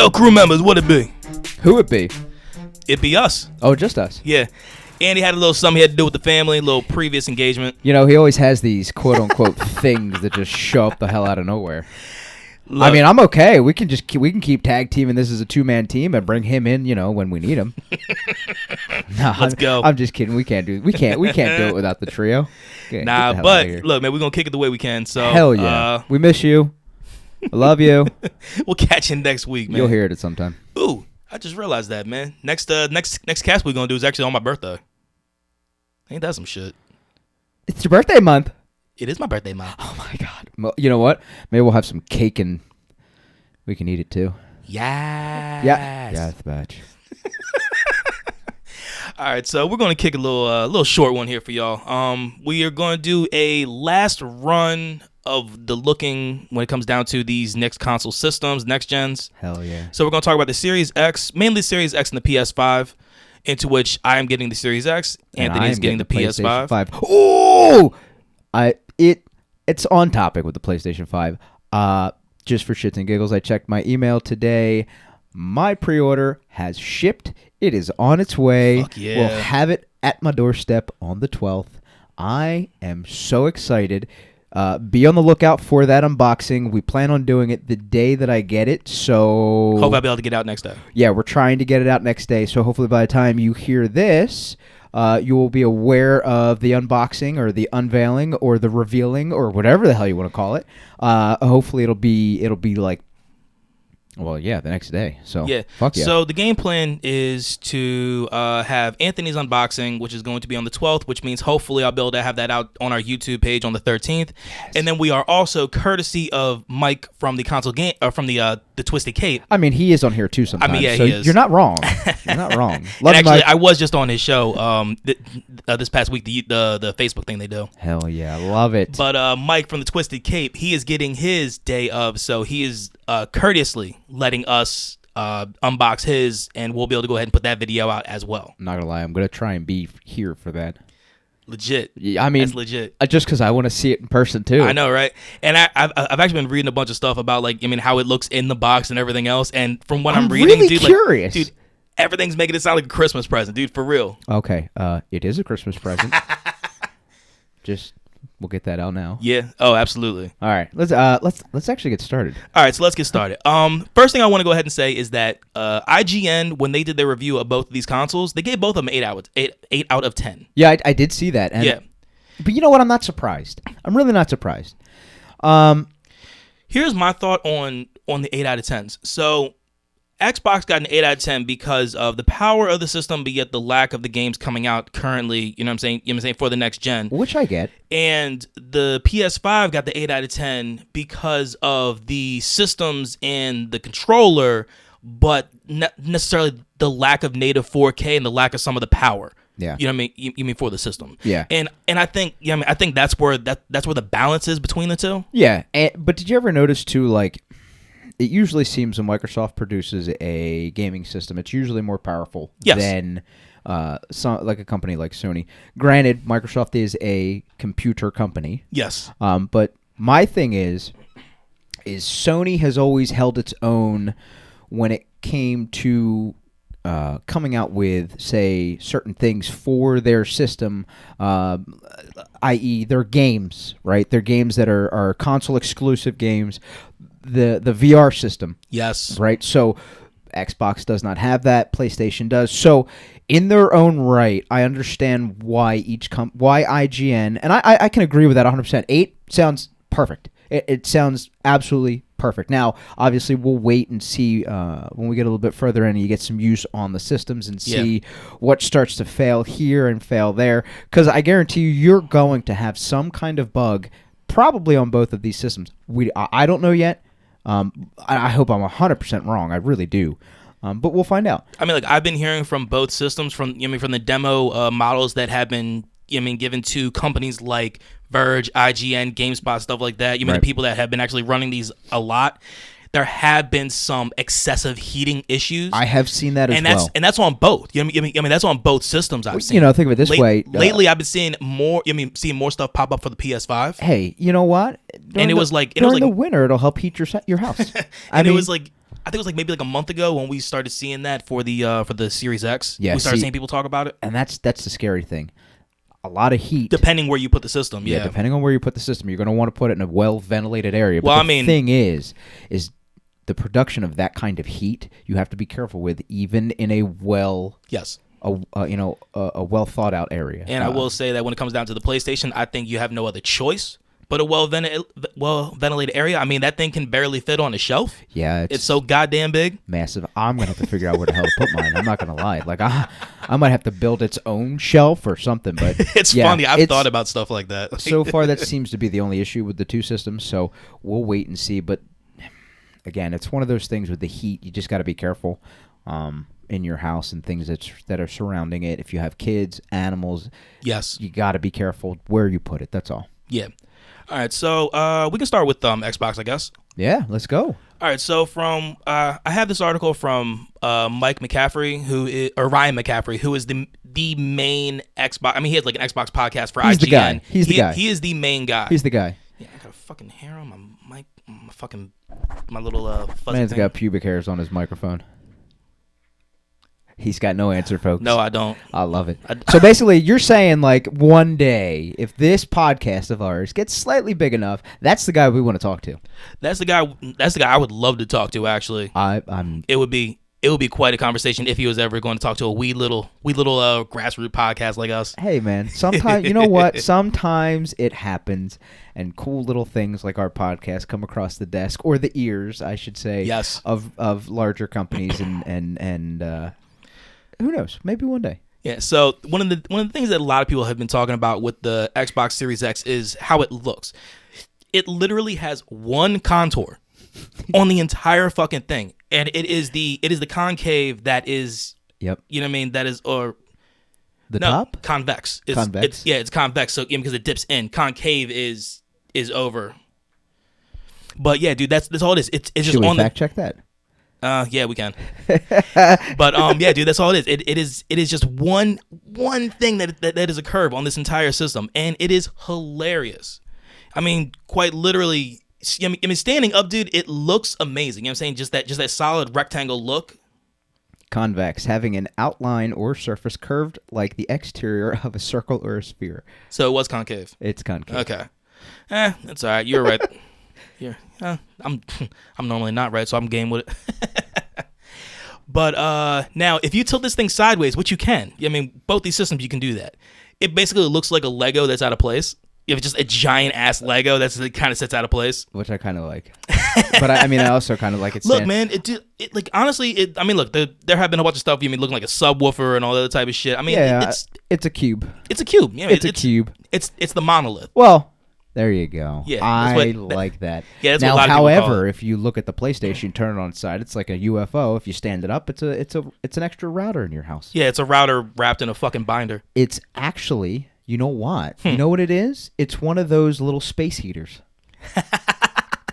Yo, crew members, what it be? Who it be? It be us. Oh, just us. Yeah. Andy had a little something he had to do with the family, a little previous engagement. You know, he always has these quote-unquote things that just show up the hell out of nowhere. Look, I mean, I'm okay. We can keep tag teaming this as a two-man team and bring him in, when we need him. Let's go. I'm just kidding. We can't do it without the trio. Okay, nah, but look, man, we're gonna kick it the way we can. So hell yeah, we miss you. I love you. We'll catch you next week, man. You'll hear it at some time. Ooh, I just realized that, man. Next cast we're gonna do is actually on my birthday. Ain't that some shit? It's your birthday month. It is my birthday month. Oh my god. Well, you know what? Maybe we'll have some cake and we can eat it too. Yes. Yeah. Yeah, it's batch. All right, so we're going to kick a little short one here for y'all. We are going to do a last run of the looking when it comes down to these next console systems, next gens. Hell yeah. So we're going to talk about the Series X, mainly Series X and the PS5, into which I am getting the Series X, Anthony is getting the PS5. 5. Oh! It's on topic with the PlayStation 5. Just for shits and giggles, I checked my email today. My pre-order has shipped. It is on its way. Fuck yeah. We'll have it at my doorstep on the 12th. I am so excited. Be on the lookout for that unboxing. We plan on doing it the day that I get it. So hope I'll be able to get it out next day. Yeah, we're trying to get it out next day. So hopefully by the time you hear this, you will be aware of the unboxing or the unveiling or the revealing or whatever the hell you want to call it. Hopefully it'll be like, well, yeah, the next day. So yeah. Fuck yeah. So the game plan is to have Anthony's unboxing, which is going to be on the 12th, which means hopefully I'll be able to have that out on our YouTube page on the 13th. Yes. And then we are also, courtesy of Mike from the console game, from the Twisted Cape. I mean, he is on here too sometimes. I mean, yeah, so he is. You're not wrong. You're not wrong. And actually, I was just on his show this past week, the Facebook thing they do. Hell yeah, love it. But Mike from the Twisted Cape, he is getting his day of, so he is courteously letting us unbox his, and we'll be able to go ahead and put that video out as well. I'm not gonna lie, I'm gonna try and be here for that. Legit. Yeah, I mean, that's legit. Just because I want to see it in person too. I know, right? And I've actually been reading a bunch of stuff about how it looks in the box and everything else. And from what I'm reading, really dude, curious. Dude, everything's making it sound like a Christmas present, dude. For real. Okay, it is a Christmas present. We'll get that out now. Yeah. Oh, absolutely. All right. Let's actually get started. All right. So let's get started. First thing I want to go ahead and say is that IGN, when they did their review of both of these consoles, they gave both of them 8 out of 10. Yeah, I did see that. And, yeah. But you know what? I'm not surprised. I'm really not surprised. Here's my thought on the 8 out of 10s. So Xbox got an 8 out of 10 because of the power of the system, but yet the lack of the games coming out currently, you know what I'm saying, for the next gen. Which I get. And the PS5 got the 8 out of 10 because of the systems and the controller, but not necessarily the lack of native 4K and the lack of some of the power. Yeah. You know what I mean? You mean for the system. Yeah. And I think I think that's where the balance is between the two. Yeah. But did you ever notice too, like, it usually seems when Microsoft produces a gaming system, it's usually more powerful than like a company like Sony. Granted, Microsoft is a computer company. Yes. But my thing is Sony has always held its own when it came to coming out with, say, certain things for their system, i.e. their games, right? Their games that are console-exclusive games. The VR system. Yes. Right? So Xbox does not have that. PlayStation does. So in their own right, I understand why why IGN, and I can agree with that 100%. 8 sounds perfect. It sounds absolutely perfect. Now, obviously, we'll wait and see when we get a little bit further in and you get some use on the systems and see what starts to fail here and fail there. Because I guarantee you're going to have some kind of bug probably on both of these systems. I don't know yet. I hope I'm 100% wrong. I really do. But we'll find out. I mean, I've been hearing from both systems, from the demo models that have been given to companies like Verge, IGN, GameSpot, stuff like that. The people that have been actually running these a lot. There have been some excessive heating issues. I have seen that as well. And that's on both. That's on both systems I've seen. Think of it this way. Lately, I've been seeing more stuff pop up for the PS5. Hey, you know what? During the winter, it'll help heat your house. It was like, I think it was like maybe like a month ago when we started seeing that for the Series X. Yeah, we started seeing people talk about it. And that's the scary thing. A lot of heat. Depending where you put the system, yeah. Depending on where you put the system, you're going to want to put it in a well-ventilated area. But Well, the thing is the production of that kind of heat, you have to be careful with, even in a well thought out area. And I will say that when it comes down to the PlayStation, I think you have no other choice but a well ventilated area. I mean, that thing can barely fit on a shelf. Yeah, it's so goddamn big, massive. I'm gonna have to figure out where the hell to put mine. I'm not gonna lie. Like I might have to build its own shelf or something. But it's funny. I've thought about stuff like that. So far, that seems to be the only issue with the two systems. So we'll wait and see. But again, it's one of those things with the heat. You just got to be careful in your house and things that are surrounding it. If you have kids, animals, yes, you got to be careful where you put it. That's all. Yeah. All right, so we can start with Xbox, I guess. Yeah, let's go. All right, so from I have this article from Mike McCaffrey, or Ryan McCaffrey, who is the main Xbox. I mean, he has like an Xbox podcast for IGN. He's the guy. He's the guy. He is the main guy. He's the guy. Yeah, I got a fucking hair on my mic, my little fuzzy Man's thing. got pubic hairs on his microphone. He's got no answer, folks. No, I don't. I love it. So basically, you're saying like one day, if this podcast of ours gets slightly big enough, that's the guy we want to talk to. That's the guy. That's the guy I would love to talk to. Actually, It would be quite a conversation if he was ever going to talk to a wee little grassroots podcast like us. Hey man, sometimes you know what? Sometimes it happens, and cool little things like our podcast come across the desk or the ears, I should say. Yes. Of larger companies and who knows? Maybe one day. Yeah. So one of the things that a lot of people have been talking about with the Xbox Series X is how it looks. It literally has one contour on the entire fucking thing, and it is the concave that is. Yep. You know what I mean? That is top convex. Convex. It's convex. So because it dips in, concave is over. But yeah, dude, that's all it is. It's just Should we on fact check that? Yeah, we can. But yeah, dude, that's all it is. It is just one thing that is a curve on this entire system, and it is hilarious. I mean, quite literally. I mean, standing up, dude, it looks amazing. You know what I'm saying? Just that solid rectangle look. Convex, having an outline or surface curved like the exterior of a circle or a sphere. So it was concave. It's concave. Okay. That's all right. You're right. I'm normally not right, so I'm game with it. But now, if you tilt this thing sideways, which you can, I mean, both these systems you can do that. It basically looks like a Lego that's out of place. You have just a giant ass Lego that kind of sits out of place, which I kind of like. But I also kind of like it. Look, man, it like honestly, I mean, look, there have been a bunch of stuff. You mean looking like a subwoofer and all that other type of shit. I mean, yeah, it's a cube. It's a cube. Yeah, it's a cube. It's the monolith. Well. There you go. Yeah, I like that. Yeah, that's now, what a lot of people call however, it. if you look at the PlayStation, turn it on its side, it's like a UFO. If you stand it up, it's an extra router in your house. Yeah, it's a router wrapped in a fucking binder. It's actually, you know what? You know what it is? It's one of those little space heaters.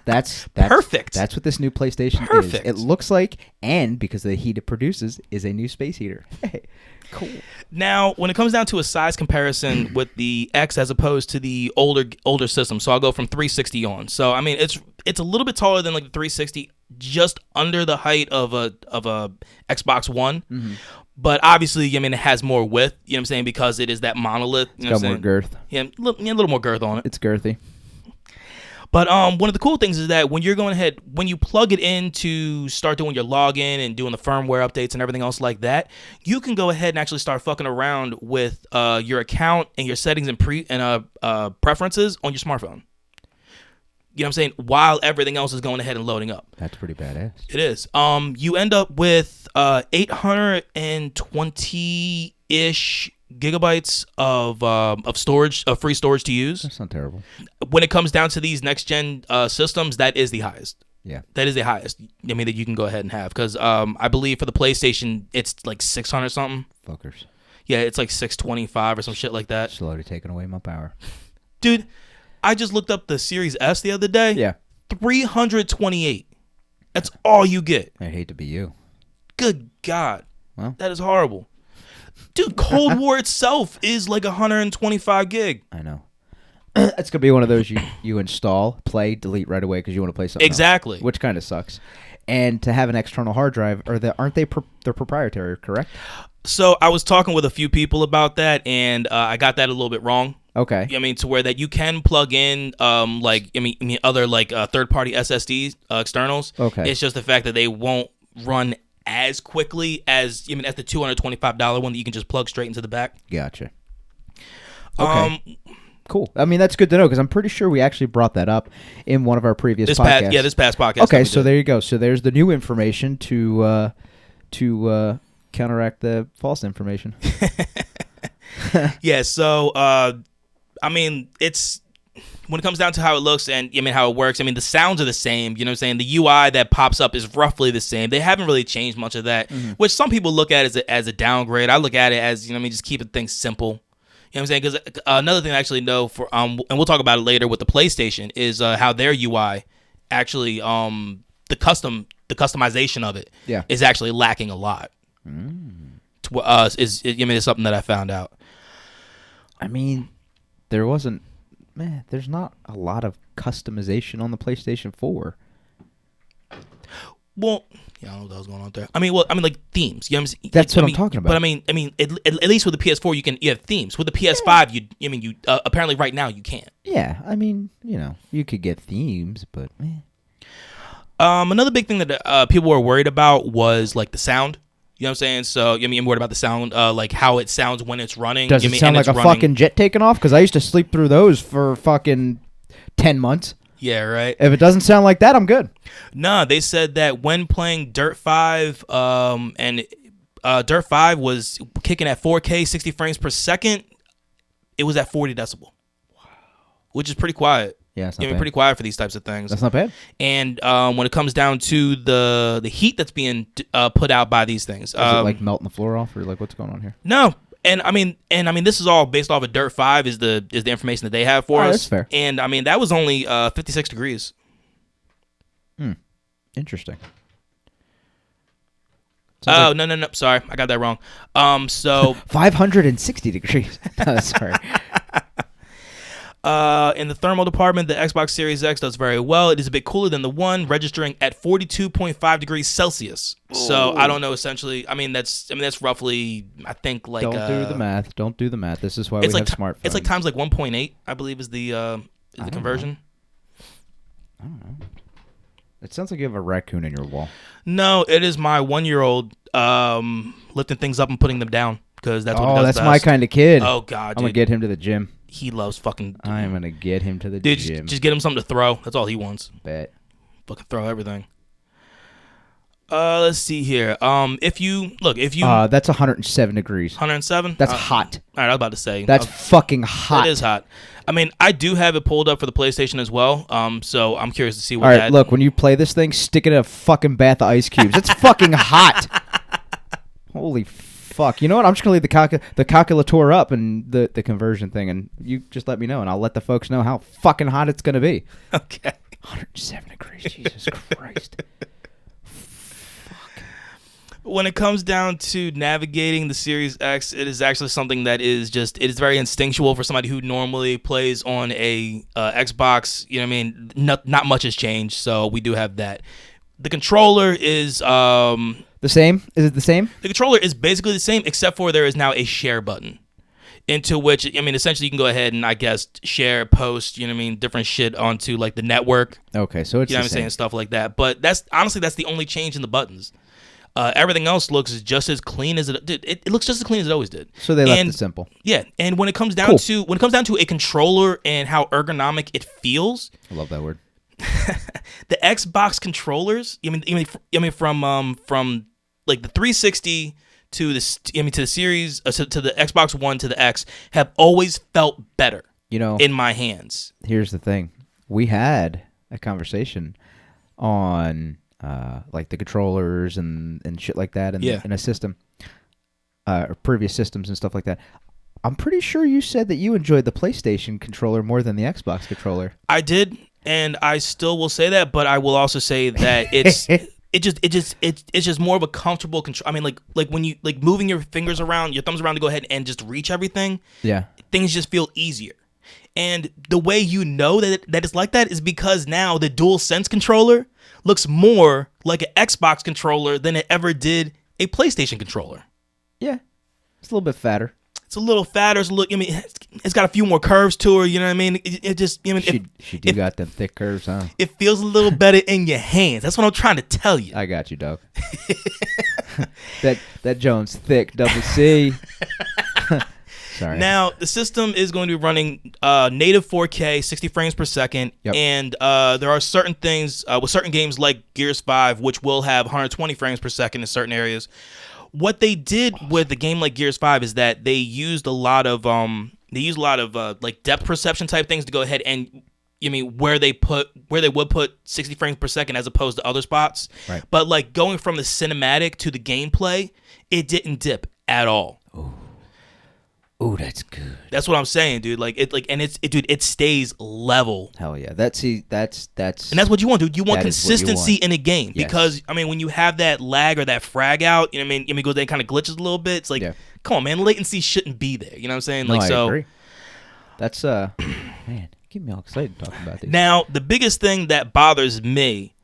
That's perfect. That's what this new PlayStation is. It looks like, and because of the heat it produces, is a new space heater. Hey, cool. Now, when it comes down to a size comparison with the X as opposed to the older system, so I'll go from 360 on. So I mean, it's a little bit taller than like the 360, just under the height of a Xbox One. Mm-hmm. But obviously, I mean, it has more width. You know what I'm saying? Because it is that monolith. You it's got more girth. Yeah, a little more girth on it. It's girthy. But one of the cool things is that when you plug it in to start doing your login and doing the firmware updates and everything else like that, you can go ahead and actually start fucking around with your account and your settings and preferences on your smartphone. You know what I'm saying? While everything else is going ahead and loading up. That's pretty badass. It is. You end up with 820-ish gigabytes of storage, of free storage to use. That's not terrible. When it comes down to these next gen systems, that is the highest. Yeah, that is the highest. I mean, that you can go ahead and have, because I believe for the PlayStation it's like 600 something. Fuckers. Yeah, it's like 625 or some shit like that. Slowly taking away my power. Dude, I just looked up the Series S the other day. Yeah, 328. That's all you get. I hate to be you. Good God. Well, that is horrible. Dude, Cold War itself is like 125 gig. I know. It's going to be one of those you install, play, delete right away because you want to play something exactly else, which kind of sucks. and to have an external hard drive, aren't they they're proprietary, correct? So I was talking with a few people about that, and I got that a little bit wrong. Okay. I mean, to where that you can plug in, other third-party SSD externals. Okay. It's just the fact that they won't run as quickly as as the $225 one that you can just plug straight into the back. Gotcha. Okay. Cool. I mean, that's good to know because I'm pretty sure we actually brought that up in one of our previous podcasts. This past podcast. Okay, so there you go. So there's the new information to counteract the false information. Yeah. So, I mean, it's when it comes down to how it looks and how it works. I mean, the sounds are the same. You know what I'm saying? The UI that pops up is roughly the same. They haven't really changed much of that, which some people look at as a downgrade. I look at it as just keeping things simple. You know what I'm saying? Because another thing I actually know for and we'll talk about it later with the PlayStation is how their UI actually the customization of it is actually lacking a lot. To us is something that I found out. I mean, there's not a lot of customization on the PlayStation 4. Well, yeah, I don't know what the hell's going on there. I mean, like themes. You know what I'm saying? That's what I'm talking about. But at least with the PS4, you have themes. With the PS5, you apparently right now you can't. Yeah, I mean, you could get themes, but another big thing that people were worried about was like the sound. You know what I'm saying? So, I'm worried about the sound, like how it sounds when it's running. Does it sound like a fucking jet taking off? Because I used to sleep through those for fucking 10 months. Yeah, right. If it doesn't sound like that, I'm good. Nah, they said that when playing Dirt 5, and Dirt 5 was kicking at 4K, 60 frames per second, it was at 40 decibel. Wow. Which is pretty quiet. Yeah, it's not bad. Pretty quiet for these types of things. That's not bad. And when it comes down to the heat that's being put out by these things, is it like melting the floor off, or like what's going on here? No, and I mean, this is all based off of Dirt 5 is the information that they have for us. That's fair. And I mean, that was only 56 degrees. Interesting. No, sorry, I got that wrong. So 560 degrees. Sorry. In the thermal department, the Xbox Series X does very well. It is a bit cooler than the One, registering at 42.5 degrees Celsius. Ooh. So I don't know. Essentially, that's roughly, I think, like. Don't do the math. Don't do the math. This is why we have smartphones. It's like times like 1.8, I believe, is the conversion. I don't know. It sounds like you have a raccoon in your wall. No, it is my 1-year-old lifting things up and putting them down because that's what he does that's best. my kind of kid. Oh God, dude. I'm gonna get him to the gym. He loves fucking. I'm gonna get him to the gym. Just get him something to throw. That's all he wants. Bet. Fucking throw everything. Let's see here. If you that's 107 degrees. 107. That's hot. All right, I was about to say that's fucking hot. It is hot. I mean, I do have it pulled up for the PlayStation as well. So I'm curious to see what. All right, look, when you play this thing, stick it in a fucking bath of ice cubes. It's fucking hot. Holy fuck. You know what? I'm just going to leave the calculator up and the conversion thing, and you just let me know, and I'll let the folks know how fucking hot it's going to be. Okay. 107 degrees. Jesus Christ. When it comes down to navigating the Series X, it is actually something that is it is very instinctual for somebody who normally plays on a Xbox. You know what I mean? Not much has changed, so we do have that. The controller is the same. Is it the same? The controller is basically the same, except for there is now a share button, into which essentially you can go ahead and I guess share, post, different shit onto like the network. Okay, so it's what I'm saying, stuff like that. But that's the only change in the buttons. Everything else looks just as clean as it did. It looks just as clean as it always did. So they left it simple. Yeah, and when it comes down to a controller and how ergonomic it feels, I love that word. The Xbox controllers, from like the 360 to the Series to the Xbox One to the X have always felt better. In my hands. Here's the thing: we had a conversation on. Like the controllers and shit like that in a system, or previous systems and stuff like that. I'm pretty sure you said that you enjoyed the PlayStation controller more than the Xbox controller. I did, and I still will say that, but I will also say that it's just more of a comfortable control. I mean, like when you moving your fingers around, your thumbs around to go ahead and just reach everything. Yeah, things just feel easier. And the way you know that it's like that is because now the DualSense controller looks more like an Xbox controller than it ever did a PlayStation controller. Yeah, it's a little bit fatter. It's a little fatter. It's got a few more curves to her. You know what I mean? It just, she got them thick curves, huh? It feels a little better in your hands. That's what I'm trying to tell you. I got you, dog. that Jones thick, double C. Sorry. Now, the system is going to be running native 4K, 60 frames per second, and there are certain things with certain games like Gears 5, which will have 120 frames per second in certain areas. What they did with the game like Gears 5 is that they used a lot of like depth perception type things to go ahead and where they would put 60 frames per second as opposed to other spots. Right. But like going from the cinematic to the gameplay, it didn't dip at all. Ooh, that's good. That's what I'm saying, dude. It stays level. Hell yeah. That's And that's what you want, dude. You want consistency in a game. Yes. Because when you have that lag or that frag out, go there kind of glitches a little bit. It's like, come on, man, latency shouldn't be there. You know what I'm saying? I agree. That's man, get me all excited talking about this. Now, the biggest thing that bothers me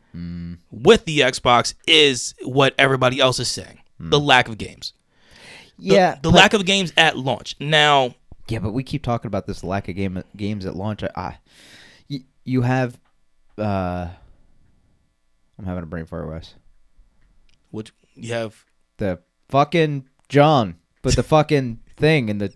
with the Xbox is what everybody else is saying. The lack of games. The lack of games at launch. Now, yeah, but we keep talking about this lack of games at launch. You have, I'm having a brain fart, Wes. Which you have the fucking John, but the fucking thing in the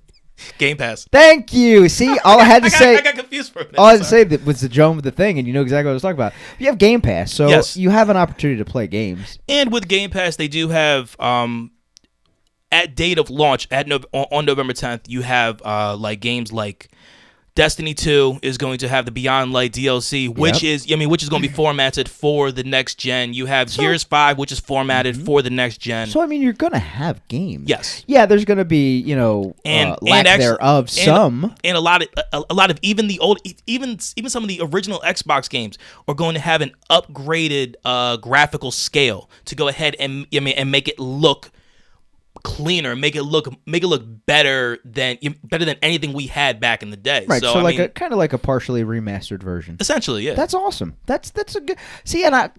Game Pass. Thank you. See, all I had to say. I got confused for a minute. All I had to say was the John with the thing, and you know exactly what I was talking about. You have Game Pass, so you have an opportunity to play games. And with Game Pass, they do have at date of launch on November 10th, you have like games like Destiny 2 is going to have the Beyond Light DLC, which is going to be formatted for the next gen. You have Gears 5, which is formatted for the next gen. So you're going to have games. Yes. Yeah, there's going to be, lack thereof some. And a lot of even the old even some of the original Xbox games are going to have an upgraded graphical scale to go ahead and make it look cleaner, make it look better than anything we had back in the day. Right. So like kind of like a partially remastered version. Essentially, yeah. That's awesome. That's a good. See, and I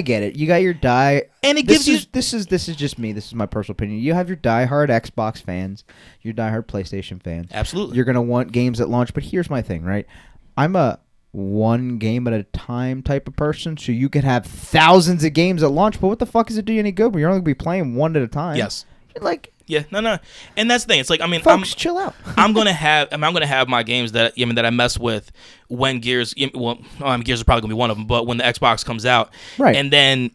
get it. You got your and it gives you. This is just me. This is my personal opinion. You have your diehard Xbox fans, your diehard PlayStation fans. Absolutely. You're gonna want games at launch. But here's my thing, right? I'm a one game at a time type of person, so you could have thousands of games at launch. But what the fuck does it do you any good when you're only gonna be playing one at a time? Yes. Like, yeah, no, and that's the thing. It's like, folks, chill out. I'm gonna have my games that that I mess with when Gears. Gears is probably gonna be one of them, but when the Xbox comes out, right? And then,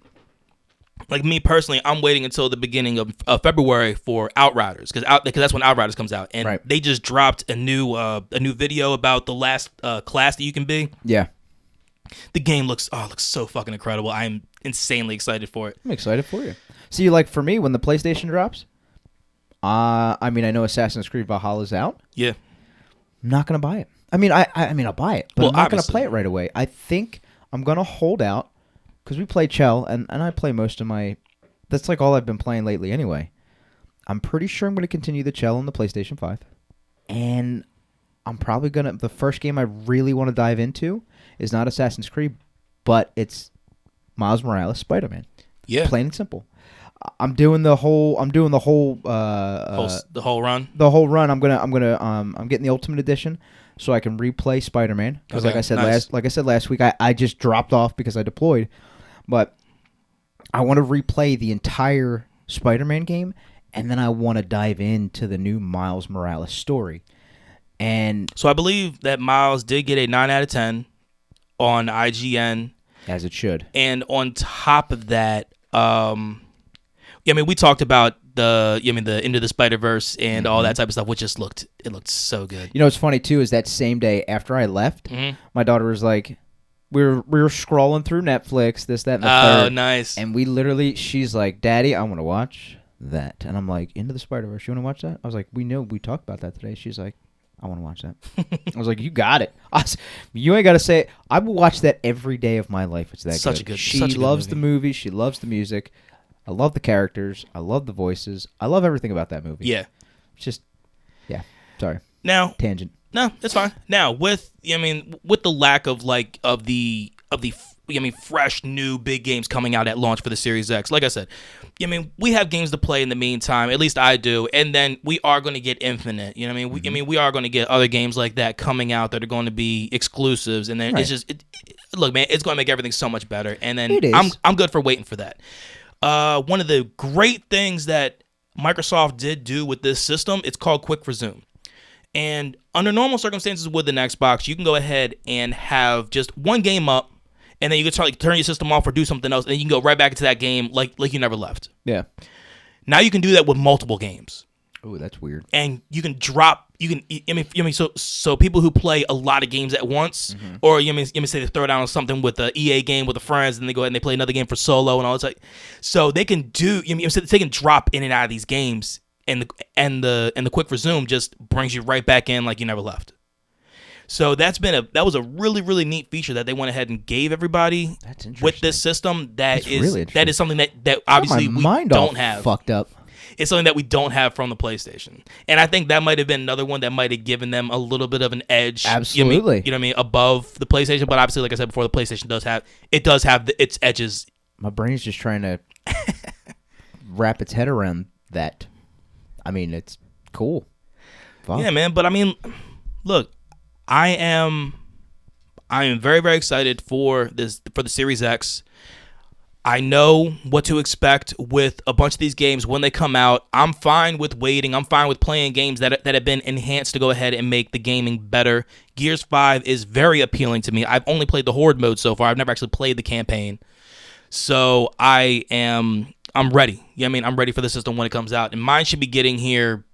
like me personally, I'm waiting until the beginning of February for Outriders because that's when Outriders comes out, and they just dropped a new video about the last class that you can be. Yeah, the game looks so fucking incredible. I'm insanely excited for it. I'm excited for you. See, like for me, when the PlayStation drops, I know Assassin's Creed Valhalla's out. Yeah, I'm not gonna buy it. I'll buy it, but I'm not gonna play it right away. I think I'm gonna hold out because we play Chell, and I play most of my. That's like all I've been playing lately, anyway. I'm pretty sure I'm gonna continue the Chell on the PlayStation 5, and I'm probably gonna. The first game I really want to dive into is not Assassin's Creed, but it's Miles Morales Spider-Man. Yeah, plain and simple. I'm doing the whole run. The whole run. I'm getting the Ultimate Edition so I can replay Spider-Man because like I said last week I just dropped off because I deployed, but I want to replay the entire Spider-Man game and then I want to dive into the new Miles Morales story. And so I believe that Miles did get a 9 out of 10 on IGN, as it should. And on top of that, we talked about the Into the Spider-Verse and all that type of stuff, which just looked so good. You know what's funny too is that same day after I left, my daughter was like, we were scrolling through Netflix, this, that, and the third. Oh, nice. And she's like, Daddy, I want to watch that. And I'm like, Into the Spider-Verse, you want to watch that? I was like, we talked about that today. She's like, I want to watch that. I was like, you got it. You ain't got to say it. I will watch that every day of my life. It's that such good. She loves the movie. She loves the music. I love the characters. I love the voices. I love everything about that movie. Yeah. It's just, yeah. Sorry. Now, tangent. No, it's fine. Now with with the lack of fresh new big games coming out at launch for the Series X. Like I said, we have games to play in the meantime. At least I do, and then we are going to get Infinite. We are going to get other games like that coming out that are going to be exclusives, and then Right. it's just look, man, it's going to make everything so much better. And then It is. I'm good for waiting for that. One of the great things that Microsoft did do with this system, it's called Quick Resume. And under normal circumstances with an Xbox, you can go ahead and have just one game up, and then you can turn your system off or do something else, and then you can go right back into that game like you never left. Yeah. Now you can do that with multiple games. Oh, that's weird. And you can drop. So people who play a lot of games at once, or say they throw down something with the EA game with the friends, and they go ahead and they play another game for solo and all that. So they can do. So they can drop in and out of these games, and the Quick Resume just brings you right back in like you never left. So that was a really, really neat feature that they went ahead and gave everybody That's interesting. with this system. That is something that Got obviously my we mind don't all have. Fucked up. It's something that we don't have from the PlayStation. And I think that might have been another one that might have given them a little bit of an edge. Absolutely. You know what I mean? Above the PlayStation. But obviously, like I said before, the PlayStation does have its edges. My brain's just trying to wrap its head around that. I mean, it's cool. Fuck. Yeah, man. But I mean, look, I am very, very excited for the Series X. I know what to expect with a bunch of these games when they come out. I'm fine with waiting. I'm fine with playing games that have been enhanced to go ahead and make the gaming better. Gears 5 is very appealing to me. I've only played the Horde mode so far. I've never actually played the campaign. So I'm ready. I'm ready for the system when it comes out. And mine should be getting here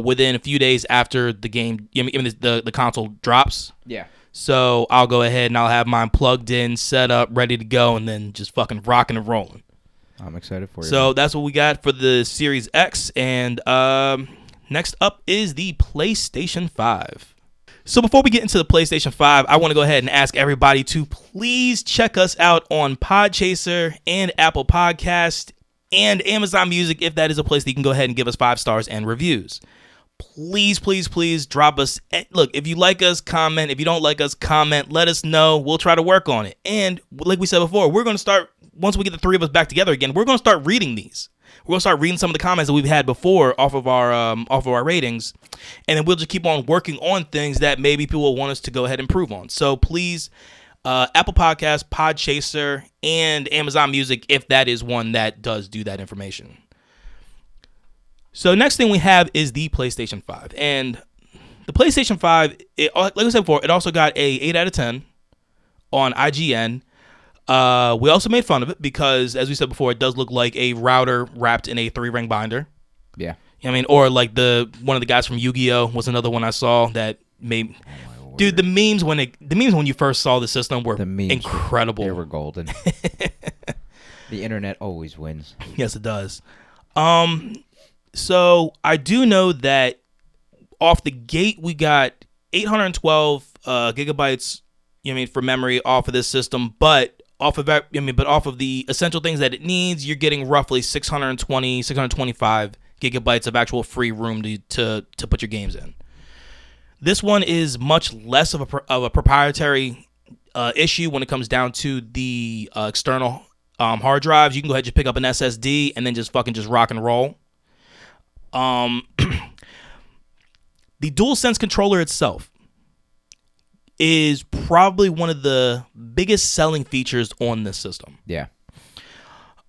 within a few days after the game, the console drops. Yeah. So I'll go ahead and I'll have mine plugged in, set up, ready to go, and then just fucking rocking and rolling. I'm excited for you. So that's what we got for the Series X. And next up is the PlayStation 5. So before we get into the PlayStation 5, I want to go ahead and ask everybody to please check us out on Podchaser and Apple Podcast and Amazon Music if that is a place that you can go ahead and give us 5 stars and reviews. Please, please, please drop us. Look, if you like us, comment. If you don't like us, comment. Let us know. We'll try to work on it. And like we said before, we're going to start, once we get the 3 of us back together again, we're going to start reading these. We're going to start reading some of the comments that we've had before off of our ratings. And then we'll just keep on working on things that maybe people will want us to go ahead and improve on. So please, Apple Podcasts, Podchaser, and Amazon Music, if that is one that does do that information. So next thing we have is the PlayStation 5. And the PlayStation 5, like I said before, it also got a 8 out of 10 on IGN. We also made fun of it because, as we said before, it does look like a router wrapped in a 3-ring binder. Yeah. Or like one of the guys from Yu-Gi-Oh! Was another one I saw that made... Dude, the memes when you first saw the system were incredible. They were golden. The internet always wins. Yes, it does. So I do know that off the gate we got 812 gigabytes, for memory off of this system, but off of the essential things that it needs, you're getting roughly 625 gigabytes of actual free room to put your games in. This one is much less of a proprietary issue when it comes down to the external hard drives. You can go ahead and just pick up an SSD and then just rock and roll. The DualSense controller itself is probably one of the biggest selling features on this system. Yeah.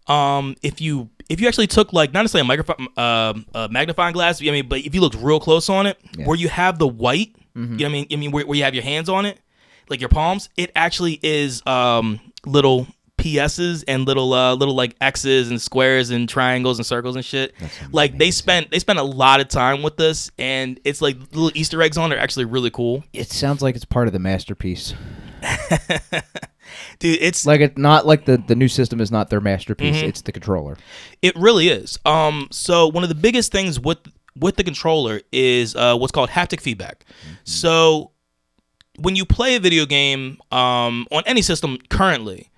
If you actually took not necessarily a magnifying glass, but if you looked real close on it, where you have the white, where you have your hands on it, like your palms, it actually is little PSs and little like X's and squares and triangles and circles and shit. Like they spent a lot of time with this, and it's like little Easter eggs on it are actually really cool. It sounds like it's part of the masterpiece. Dude, it's like it's not like the new system is not their masterpiece. It's the controller. It really is. So one of the biggest things with the controller is what's called haptic feedback. So when you play a video game on any system currently,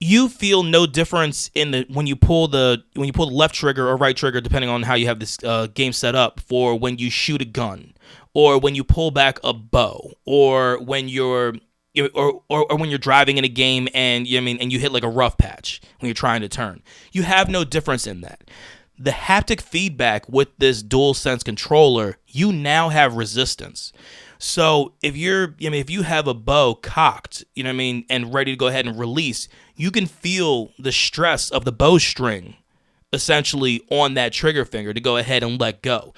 you feel no difference in the when you pull the left trigger or right trigger, depending on how you have this game set up, for when you shoot a gun, or when you pull back a bow, or when you're or when you're driving in a game and and you hit like a rough patch when you're trying to turn. You have no difference in that. The haptic feedback with this DualSense controller, you now have resistance. So if if you have a bow cocked, and ready to go ahead and release, you can feel the stress of the bowstring essentially on that trigger finger to go ahead and let go.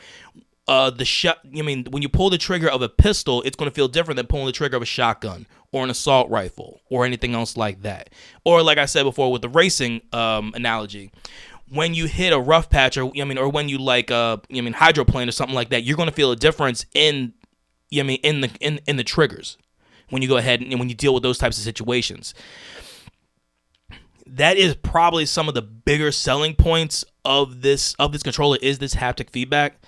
The shot, when you pull the trigger of a pistol, it's going to feel different than pulling the trigger of a shotgun or an assault rifle or anything else like that. Or like I said before with the racing analogy, when you hit a rough patch or when you hydroplane or something like that, you're going to feel a difference in the triggers when you go ahead and when you deal with those types of situations. That is probably some of the bigger selling points of this controller, is this haptic feedback.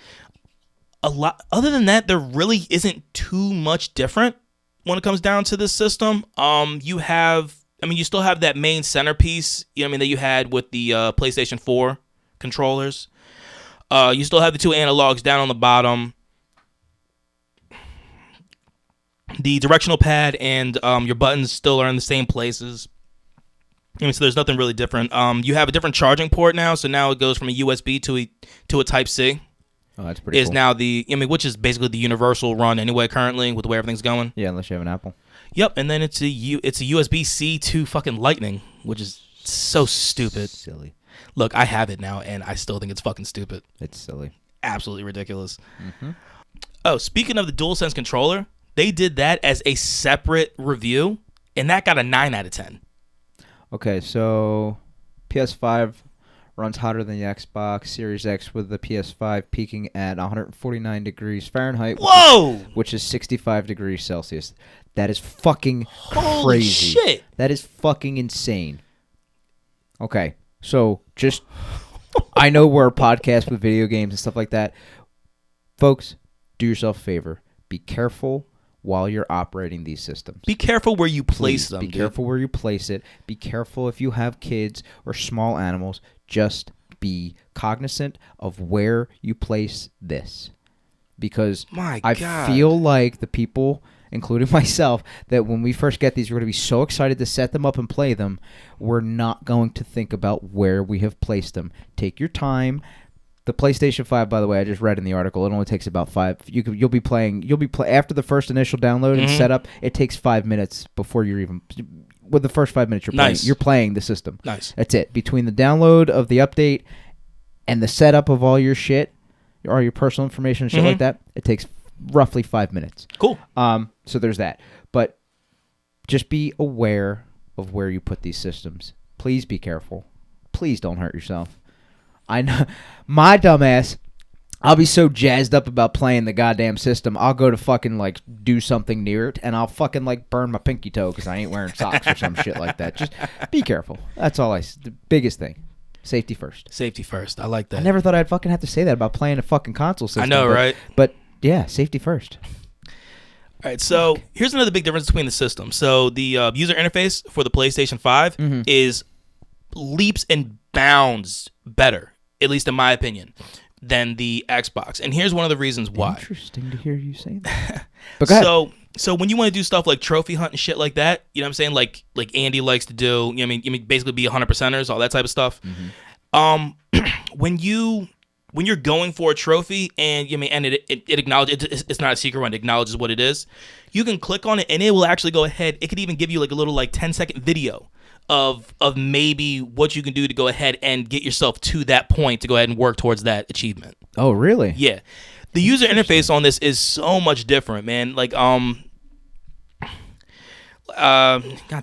A lot other than that, there really isn't too much different when it comes down to this system. You still have that main centerpiece, that you had with the PlayStation 4 controllers. You still have the two analogs down on the bottom. The directional pad and your buttons still are in the same places. So there's nothing really different. You have a different charging port now, so now it goes from a USB to a Type C. Oh, that's pretty cool. Now which is basically the universal run anyway currently with the way everything's going. Yeah, unless you have an Apple. Yep, and then it's a USB-C to fucking Lightning, which is so stupid. Silly. Look, I have it now, and I still think it's fucking stupid. It's silly. Absolutely ridiculous. Mm-hmm. Oh, speaking of the DualSense controller, they did that as a separate review, and that got a 9 out of 10. Okay, so PS5 runs hotter than the Xbox Series X, with the PS5 peaking at 149 degrees Fahrenheit. Whoa! Which is 65 degrees Celsius. That is fucking Holy crazy. Shit. That is fucking insane. Okay, so just... I know we're a podcast with video games and stuff like that. Folks, do yourself a favor. Be careful while you're operating these systems. Be careful where you place them. Be careful where you place it. Be careful if you have kids or small animals. Just be cognizant of where you place this. Because I feel like the people, including myself, that when we first get these, we're going to be so excited to set them up and play them, we're not going to think about where we have placed them. Take your time. The PlayStation 5, by the way, I just read in the article, it only takes about 5. You'll be playing after the first initial download and setup. It takes 5 minutes before you're even with the first 5 minutes you're playing the system. Nice. That's it. Between the download of the update and the setup of all your shit, all your personal information and shit like that, it takes roughly 5 minutes. Cool. So there's that. But just be aware of where you put these systems. Please be careful. Please don't hurt yourself. I know my dumbass, I'll be so jazzed up about playing the goddamn system, I'll go to fucking do something near it, and I'll fucking burn my pinky toe because I ain't wearing socks or some shit like that. Just be careful. That's all the biggest thing. Safety first. Safety first. I like that. I never thought I'd fucking have to say that about playing a fucking console system. I know, right? But yeah, safety first. All right, so here's another big difference between the systems. So the user interface for the PlayStation 5 is leaps and bounds better, at least in my opinion, than the Xbox. And here's one of the reasons why. Interesting to hear you say that. But go ahead. So when you want to do stuff like trophy hunt and shit like that, you know what I'm saying? Like Andy likes to do, basically be 100%ers, all that type of stuff. When you're going for a trophy and it acknowledges it's not a secret one, it acknowledges what it is, you can click on it and it will actually go ahead. It could even give you a little 10-second video of maybe what you can do to go ahead and get yourself to that point to go ahead and work towards that achievement. Oh, really? Yeah. The user interface on this is so much different, man. God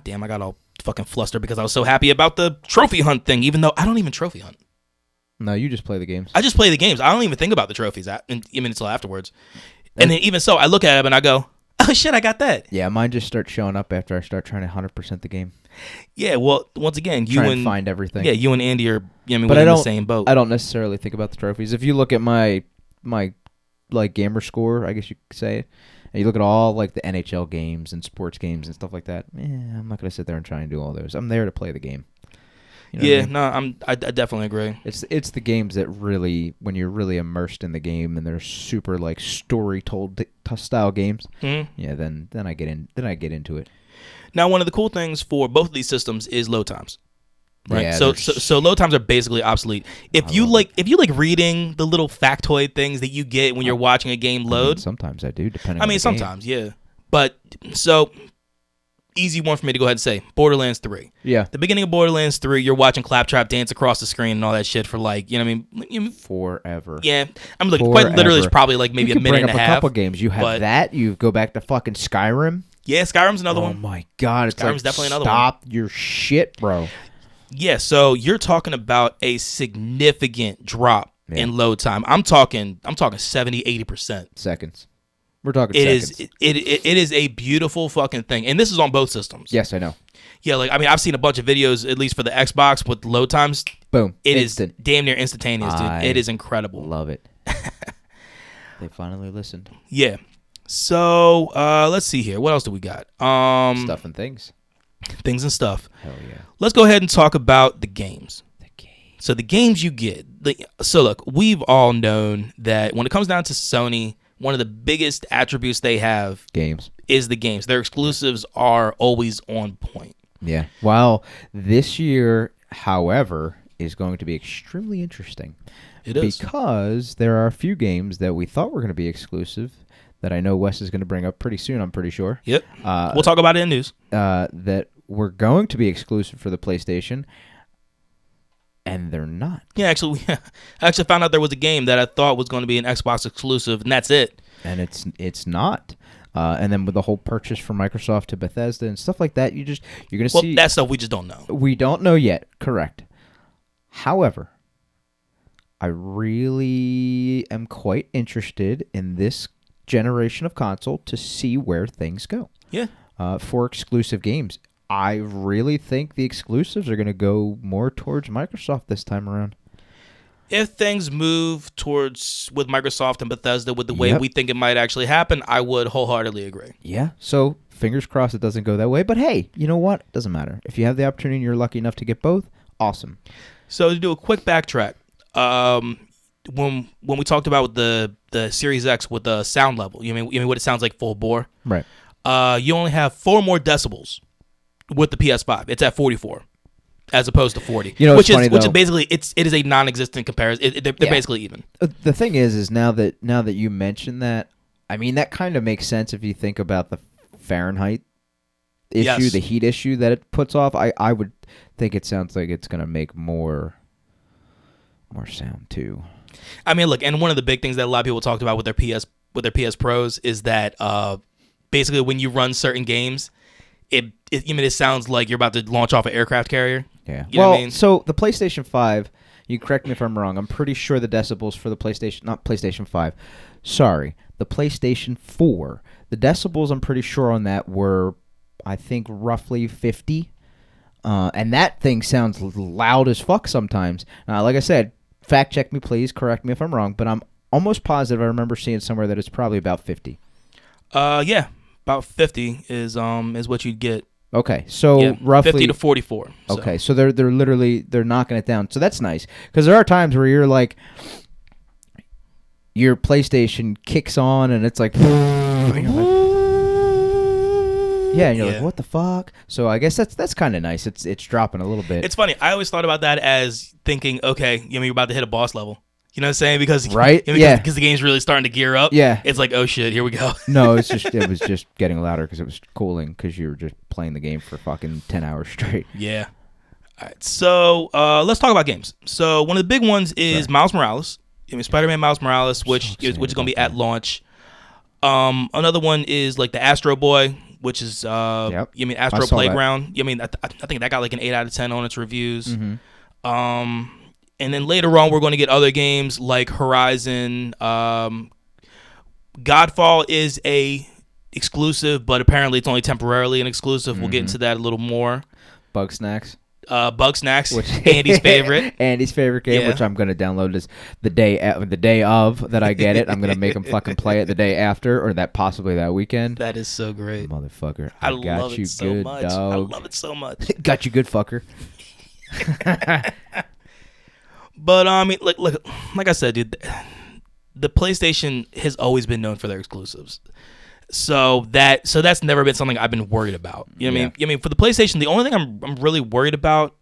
damn, I got all fucking flustered because I was so happy about the trophy hunt thing, even though I don't even trophy hunt. No, you just play the games. I just play the games. I don't even think about the trophies until afterwards. And then even so, I look at them and I go, oh shit, I got that. Yeah, mine just starts showing up after I start trying to 100% the game. Yeah, well, once again, you and find everything. Yeah, you and Andy are in but the same boat. I don't necessarily think about the trophies. If you look at my like gamer score, I guess you could say, and you look at all like the NHL games and sports games and stuff like that, I'm not gonna sit there and try and do all those. I'm there to play the game. You know Yeah, what I mean? no, I definitely agree. It's the games that really, when you're really immersed in the game and they're super like story told style games. Mm-hmm. Yeah, then I get into it. Now, one of the cool things for both of these systems is load times. Right. Yeah, so load times are basically obsolete. If you like reading the little factoid things that you get when you're watching a game load. Sometimes I do, depending on the sometimes, yeah. But so easy one for me to go ahead and say, Borderlands 3. Yeah. The beginning of Borderlands 3, you're watching Claptrap dance across the screen and all that shit for like, you know what I mean? Forever. Yeah. I mean, look, quite literally it's probably like maybe a minute and a half. Bring up a couple games. You have that. You go back to fucking Skyrim. Yeah, Skyrim's another one. Oh my God. Skyrim's definitely another one. Stop your shit, bro. Yeah, so you're talking about a significant drop in load time. I'm talking 70, 80%. Seconds. We're talking seconds. It is a beautiful fucking thing. And this is on both systems. Yes, I know. Yeah, like I mean I've seen a bunch of videos, at least for the Xbox, with load times. Boom. It Instant. Is damn near instantaneous, dude. It is incredible. Love it. They finally listened. Yeah. So let's see here. What else do we got? Stuff and things. Things and stuff. Hell yeah. Let's go ahead and talk about the games. So the games you get. So look, we've all known that when it comes down to Sony, one of the biggest attributes they have is the games. Their exclusives are always on point. Yeah. Well, this year, however, is going to be extremely interesting. It is. Because there are a few games that we thought were going to be exclusive that I know Wes is going to bring up pretty soon, I'm pretty sure. Yep. We'll talk about it in news. That were going to be exclusive for the PlayStation, and they're not. Yeah, actually, I actually found out there was a game that I thought was going to be an Xbox exclusive, and that's it. And it's not. And then with the whole purchase from Microsoft to Bethesda and stuff like that, you're going to see. Well, that stuff we just don't know. We don't know yet. Correct. However, I really am quite interested in this generation of console to see where things go. Yeah. For exclusive games. I really think the exclusives are going to go more towards Microsoft this time around. If things move towards with Microsoft and Bethesda with the way we think it might actually happen, I would wholeheartedly agree. Yeah. So fingers crossed it doesn't go that way. But hey, you know what? It doesn't matter. If you have the opportunity and you're lucky enough to get both, awesome. So to do a quick backtrack, when we talked about the Series X with the sound level, you mean what it sounds like full bore? Right. You only have 4 more decibels with the PS5. It's at 44 as opposed to 40. You know, which funny, is basically it is a non-existent comparison. They're basically even. The thing is now that you mention that, I mean that kind of makes sense if you think about the Fahrenheit issue, the heat issue that it puts off. I would think it sounds like it's going to make more sound too. I mean, look, and one of the big things that a lot of people talked about with their PS Pros is that basically when you run certain games, it sounds like you're about to launch off an aircraft carrier. Yeah. You know what I mean? So the PlayStation 5, you correct me if I'm wrong, I'm pretty sure the decibels for the not PlayStation 5, sorry, the PlayStation 4, the decibels I'm pretty sure on that were, I think, roughly 50. And that thing sounds loud as fuck sometimes. Like I said, fact check me, please. Correct me if I'm wrong, but I'm almost positive I remember seeing somewhere that it's probably about 50. Yeah, about 50 is what you'd get. Okay, so roughly 50 to 44. So. Okay, so they're literally knocking it down. So that's nice because there are times where you're like, your PlayStation kicks on and it's like, and you're like, what the fuck? So I guess that's kind of nice. It's dropping a little bit. It's funny. I always thought about that as thinking, okay, you're about to hit a boss level. You know what I'm saying? Because because the game's really starting to gear up. Yeah, it's like, oh shit, here we go. No, it was just getting louder because it was cooling because you were just playing the game for fucking 10 hours straight. Yeah. All right, so let's talk about games. So one of the big ones is Miles Morales. Spider-Man Miles Morales, which is going to be at launch. Another one is like the Astro Boy, which is Astro Playground. That. I think that got like an 8 out of 10 on its reviews. Mm-hmm. And then later on, we're going to get other games like Horizon. Godfall is a exclusive, but apparently it's only temporarily an exclusive. We'll get into that a little more. Bug Snacks. Bug Snacks, Andy's favorite. Andy's favorite game, Yeah. which I'm going to download is the day of that I get it. I'm going to make him fucking play it the day after, or possibly that weekend. That is so great. Motherfucker. I got love you it so good, much. dog. I love it so much. Got you good, fucker. But I mean, like I said, dude, the PlayStation has always been known for their exclusives. So that's never been something I've been worried about. You know what I mean? I mean, for the PlayStation, the only thing I'm really worried about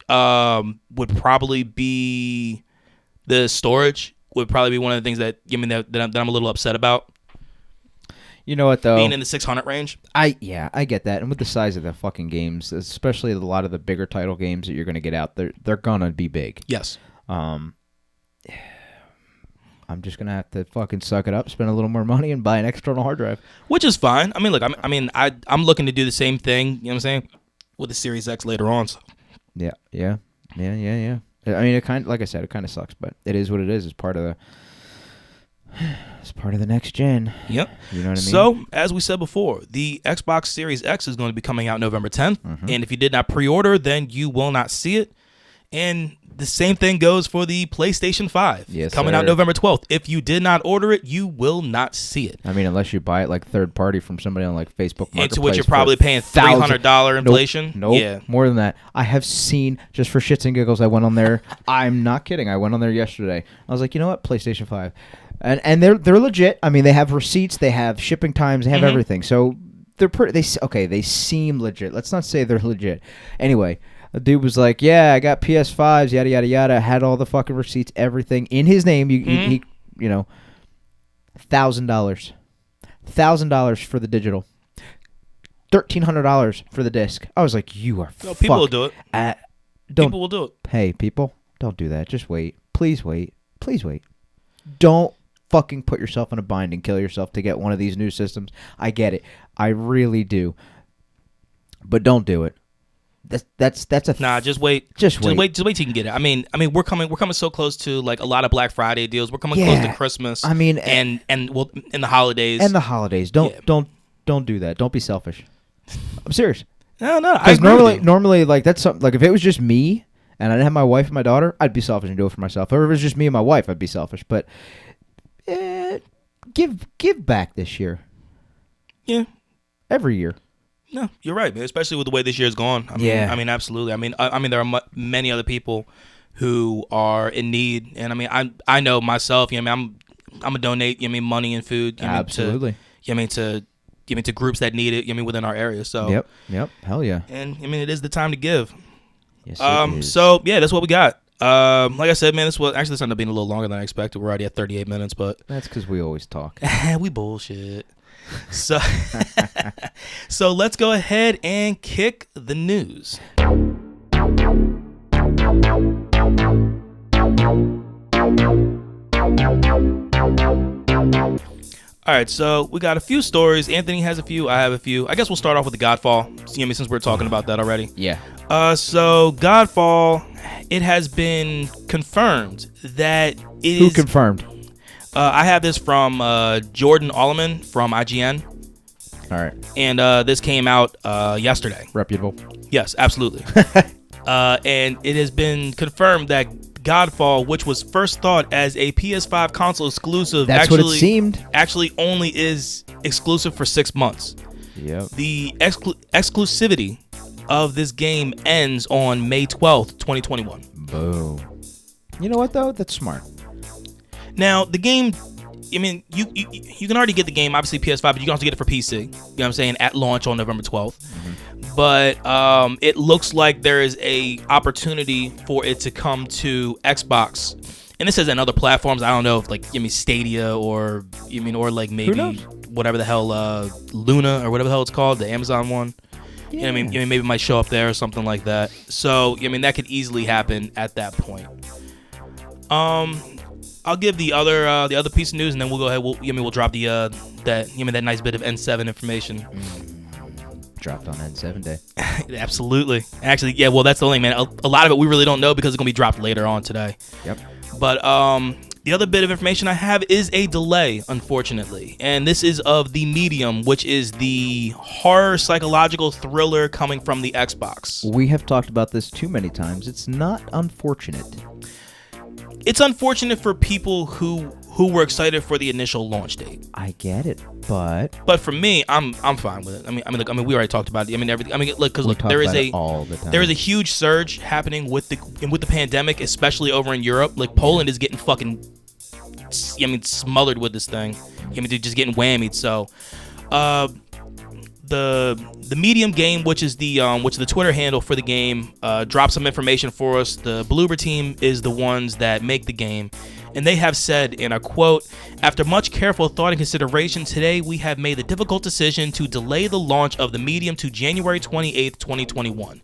would probably be the storage. Would probably be one of the things that that I'm a little upset about. You know what though? Being in the 600 range. I get that, and with the size of the fucking games, especially a lot of the bigger title games that you're going to get out, they're gonna be big. Yes. I'm just gonna have to fucking suck it up, spend a little more money, and buy an external hard drive, which is fine. I mean, look, I'm looking to do the same thing. You know what I'm saying? With the Series X later on. So. Yeah. I mean, it kind of, like I said, it kind of sucks, but it is what it is. It's part of the next gen. Yep. You know what I mean? So, as we said before, the Xbox Series X is going to be coming out November 10th, and if you did not pre-order, then you will not see it. And the same thing goes for the PlayStation 5. Yes, coming out November 12th. If you did not order it, you will not see it. I mean, unless you buy it like third party from somebody on like Facebook Marketplace. Into which you're probably paying $300 inflation. Nope. Yeah. More than that. I have seen, just for shits and giggles, I went on there. I'm not kidding. I went on there yesterday. I was like, you know what? PlayStation 5. And they're legit. I mean, they have receipts, they have shipping times, they have everything. So they're pretty. They seem legit. Let's not say they're legit. Anyway, the dude was like, "Yeah, I got PS5s, yada yada yada." Had all the fucking receipts, everything in his name. He you know, $1,000 for the digital, $1,300 for the disc. I was like, "You are people will do it. People will do it. Hey, people, don't do that. Just wait. Please wait. Please wait. Don't fucking put yourself in a bind and kill yourself to get one of these new systems. I get it. I really do. But don't do it. That's a nah. Just wait. Just wait till you can get it. I mean, we're coming so close to like a lot of Black Friday deals. We're coming close to Christmas. I mean, and well, in the holidays. And the holidays. Don't do that. Don't be selfish. I'm serious. No. Because normally, like that's something. Like if it was just me and I didn't have my wife and my daughter, I'd be selfish and do it for myself. Or if it was just me and my wife, I'd be selfish. But give back this year. Yeah. Every year. No, you're right, man. Especially with the way this year's gone. I mean, absolutely. I mean, there are many other people who are in need, and I mean, I know myself. You know, I mean, I'm gonna donate. You know, I mean, money and food. You know, absolutely. To groups that need it. You know, I mean, within our area. So. Yep. Hell yeah. And I mean, it is the time to give. Yes. It is. So yeah, that's what we got. Like I said, man, this ended up being a little longer than I expected. We're already at 38 minutes, but that's because we always talk. We bullshit. So, so let's go ahead and kick the news. All right, so we got a few stories. Anthony has a few. I have a few. I guess we'll start off with the Godfall. You know, since we're talking about that already. Yeah. So Godfall, it has been confirmed that it Who confirmed? I have this from Jordan Alleman from IGN. All right. And this came out yesterday. Reputable. Yes, absolutely. And it has been confirmed that Godfall, which was first thought as a PS5 console exclusive, that's what it seemed. Actually only is exclusive for 6 months. Yep. The exclusivity of this game ends on May 12th, 2021. Boom. You know what, though? That's smart. Now, the game, I mean, you can already get the game, obviously PS5, but you can also get it for PC, you know what I'm saying, at launch on November 12th. Mm-hmm. But it looks like there is a opportunity for it to come to Xbox. And this is in other platforms. I don't know if, like, Stadia or, or like maybe whatever the hell, Luna or whatever the hell it's called, the Amazon one. Yeah. You know, maybe it might show up there or something like that. So, that could easily happen at that point. I'll give the other piece of news, and then we'll go ahead. We'll drop that nice bit of N7 information. Dropped on N7 day. Absolutely. Actually, yeah. Well, that's the only, man. A lot of it we really don't know because it's gonna be dropped later on today. Yep. But The other bit of information I have is a delay, unfortunately. And this is of The Medium, which is the horror psychological thriller coming from the Xbox. We have talked about this too many times. It's not unfortunate. It's unfortunate for people who were excited for the initial launch date. I get it, but for me, I'm fine with it. I mean, we already talked about it. I mean, everything. I mean, look, because there is a huge surge happening with the pandemic, especially over in Europe. Like Poland is getting fucking, smothered with this thing. They're just getting whammied. So, the Medium game, which is the Twitter handle for the game, dropped some information for us. The Bloober team is the ones that make the game, and they have said, and I quote, "After much careful thought and consideration, today we have made the difficult decision to delay the launch of the Medium to January 28th, 2021.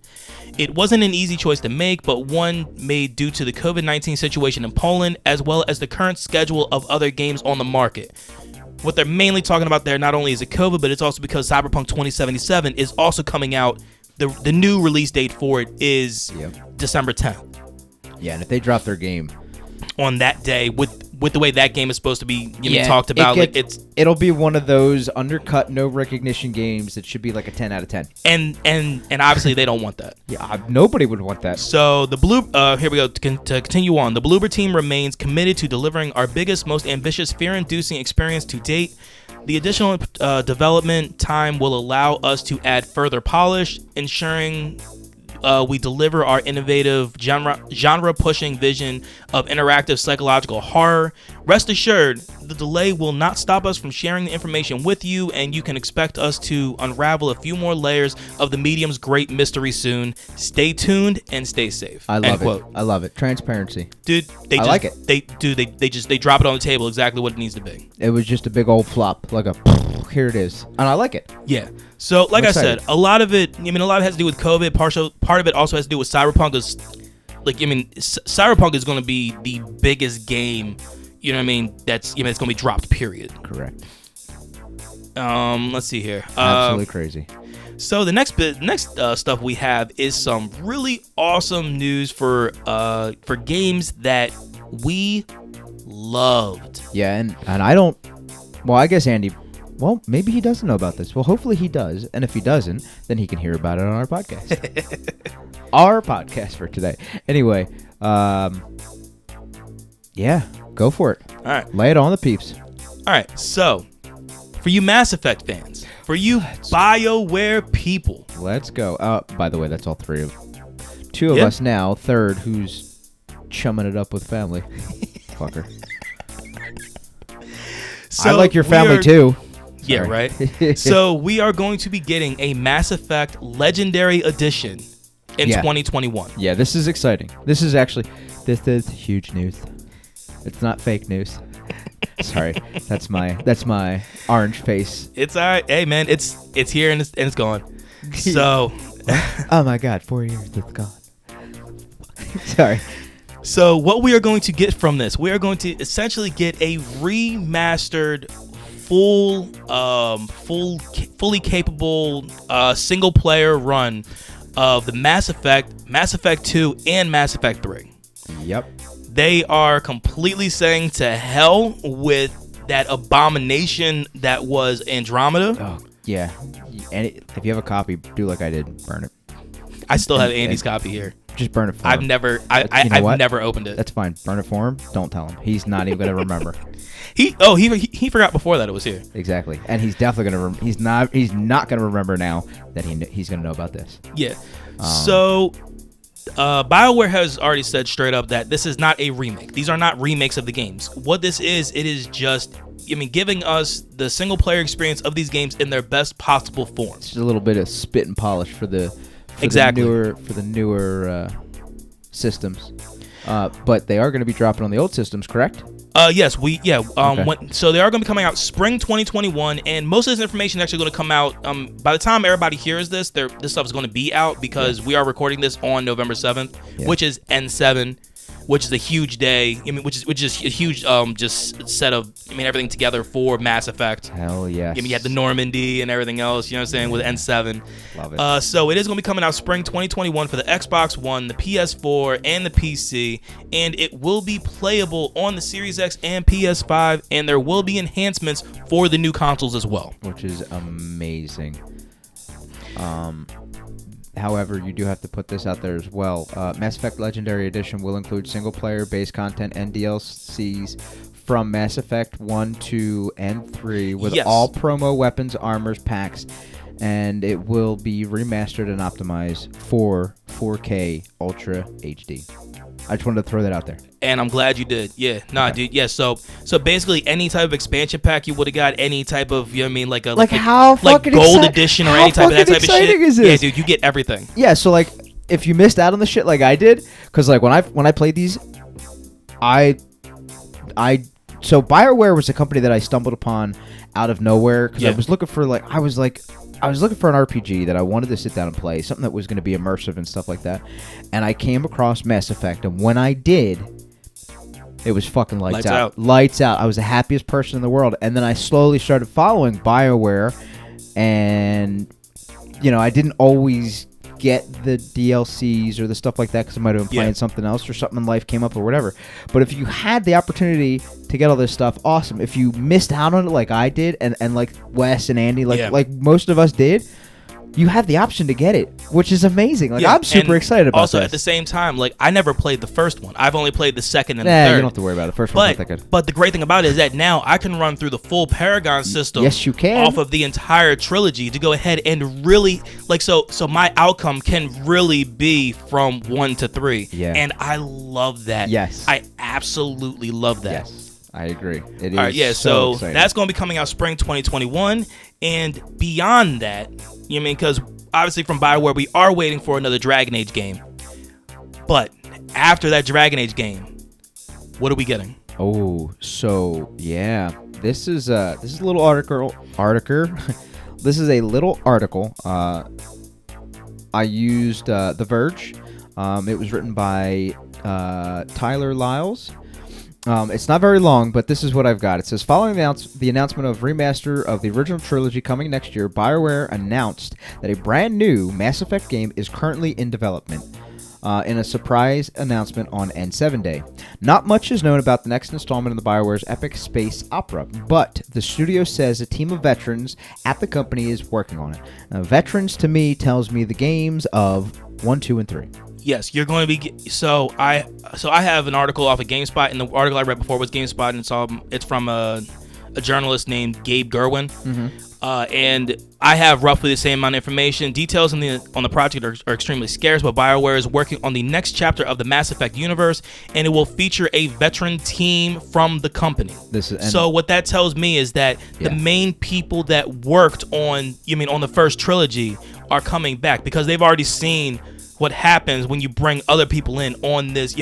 It wasn't an easy choice to make, but one made due to the COVID-19 situation in Poland, as well as the current schedule of other games on the market." What they're mainly talking about there, not only is it COVID, but it's also because Cyberpunk 2077 is also coming out. The new release date for it is December 10th. Yeah, and if they drop their game on that day with the way that game is supposed to be talked about, it'll be one of those undercut, no recognition games that should be like a 10 out of 10. And obviously they don't want that. Yeah, nobody would want that. So the here we go to continue on. The Bloober team remains committed to delivering our biggest, most ambitious, fear-inducing experience to date. The additional development time will allow us to add further polish, ensuring we deliver our innovative genre-pushing vision of interactive psychological horror. Rest assured, the delay will not stop us from sharing the information with you, and you can expect us to unravel a few more layers of the Medium's great mystery soon. Stay tuned and stay safe. I love it. I love it. Transparency. Dude, I like it. They drop it on the table exactly what it needs to be. It was just a big old flop, like a here it is. And I like it. Yeah. So, like I said, a lot of it has to do with COVID. Part of it also has to do with Cyberpunk. Cyberpunk is going to be the biggest game, that's it's going to be dropped, period. Correct. Let's see here. Absolutely crazy. So the next stuff we have is some really awesome news for games that we loved. Yeah, and I don't. Well, I guess Andy. Well, maybe he doesn't know about this. Well, hopefully he does. And if he doesn't, then he can hear about it on our podcast. Our podcast for today. Anyway, yeah, go for it. All right. Lay it on the peeps. All right. So, for you Mass Effect fans, for you BioWare people. Let's go. By the way, that's all three of two of us now. Third, who's chumming it up with family. Fucker. So I like your family too. Yeah, right. So we are going to be getting a Mass Effect Legendary Edition in 2021. Yeah, this is exciting. This is huge news. It's not fake news. Sorry, that's my orange face. It's all right. Hey, man, it's here and it's gone. So, oh my God, 4 years, it's gone. Sorry. So what we are going to get from this, we are going to essentially get a remastered, fully capable single player run of the Mass Effect 2, and Mass Effect 3. Yep. They are completely saying to hell with that abomination that was Andromeda. Oh, yeah. And if you have a copy, do like I did, burn it. I still have Andy's copy here. Just burn it for him. I've never opened it. That's fine. Burn it for him. Don't tell him. He's not even gonna remember. He forgot before that it was here. Exactly, and he's definitely gonna. He's not gonna remember now that he's gonna know about this. Yeah. So, BioWare has already said straight up that this is not a remake. These are not remakes of the games. What this is, it is just, giving us the single player experience of these games in their best possible form. It's just a little bit of spit and polish for the newer systems, but they are going to be dropping on the old systems, correct? Yes, Okay. So they are going to be coming out spring 2021, and most of this information is actually going to come out by the time everybody hears this. This stuff is going to be out because we are recording this on November 7th, which is N7. which is a huge day. I mean, which is a huge just set of everything together for Mass Effect. Hell yes. You had the Normandy and everything else. You know what I'm saying, with N7. Love it. So it is going to be coming out spring 2021 for the Xbox One, the PS4, and the PC, and it will be playable on the Series X and PS5, and there will be enhancements for the new consoles as well, which is amazing. However, you do have to put this out there as well. Mass Effect Legendary Edition will include single-player base content and DLCs from Mass Effect 1, 2, and 3 with all promo weapons, armors, packs, and it will be remastered and optimized for 4K Ultra HD. I just wanted to throw that out there. And I'm glad you did. Yeah. Nah, dude. Yeah. So basically, any type of expansion pack you would have got, any type of, you know what I mean, like how fucking gold edition or any type of that type of shit. Is this? Yeah, dude, you get everything. Yeah. So like, if you missed out on the shit like I did, because like when I played these, so BioWare was a company that I stumbled upon out of nowhere because I was looking for I was looking for an RPG that I wanted to sit down and play, something that was going to be immersive and stuff like that. And I came across Mass Effect, and when I did, it was fucking lights out. Lights out. I was the happiest person in the world. And then I slowly started following BioWare, and, you know, I didn't always get the DLCs or the stuff like that because I might have been playing something else or something in life came up or whatever. But if you had the opportunity to get all this stuff, awesome. If you missed out on it like I did, and like Wes and Andy, like most of us did, you have the option to get it, which is amazing. Like I'm super excited about also, this. at the same time, like I never played the first one. I've only played the second and the third. You don't have to worry about it. The first one's not that good. But the great thing about it is that now I can run through the full Paragon system. Yes, you can. Off of the entire trilogy to go ahead and really so my outcome can really be from 1 to 3. Yeah. And I love that. Yes. I absolutely love that. Yes. I agree. It is. All right, yeah, so exciting. that's going to be coming out spring 2021, and beyond that, you know what I mean? Because obviously from BioWare, we are waiting for another Dragon Age game. But after that Dragon Age game, what are we getting? Oh, so yeah, this is a little article. This is a little article. I used The Verge. It was written by Tyler Lyles. It's not very long, but this is what I've got. It says, following the announcement of remaster of the original trilogy coming next year, BioWare announced that a brand new Mass Effect game is currently in development. In a surprise announcement on N7 Day. Not much is known about the next installment in the BioWare's epic space opera, but the studio says a team of veterans at the company is working on it. Now, veterans to me tells me the games of 1, 2, and 3. Yes, you're going to be. So I have an article off of GameSpot, and the article I read before was GameSpot, and it's from a journalist named Gabe Gerwin. Mm-hmm. And I have roughly the same amount of information. Details on the project are extremely scarce, but BioWare is working on the next chapter of the Mass Effect universe, and it will feature a veteran team from the company. So what that tells me is that the main people that worked on the first trilogy are coming back, because they've already seen what happens when you bring other people in on this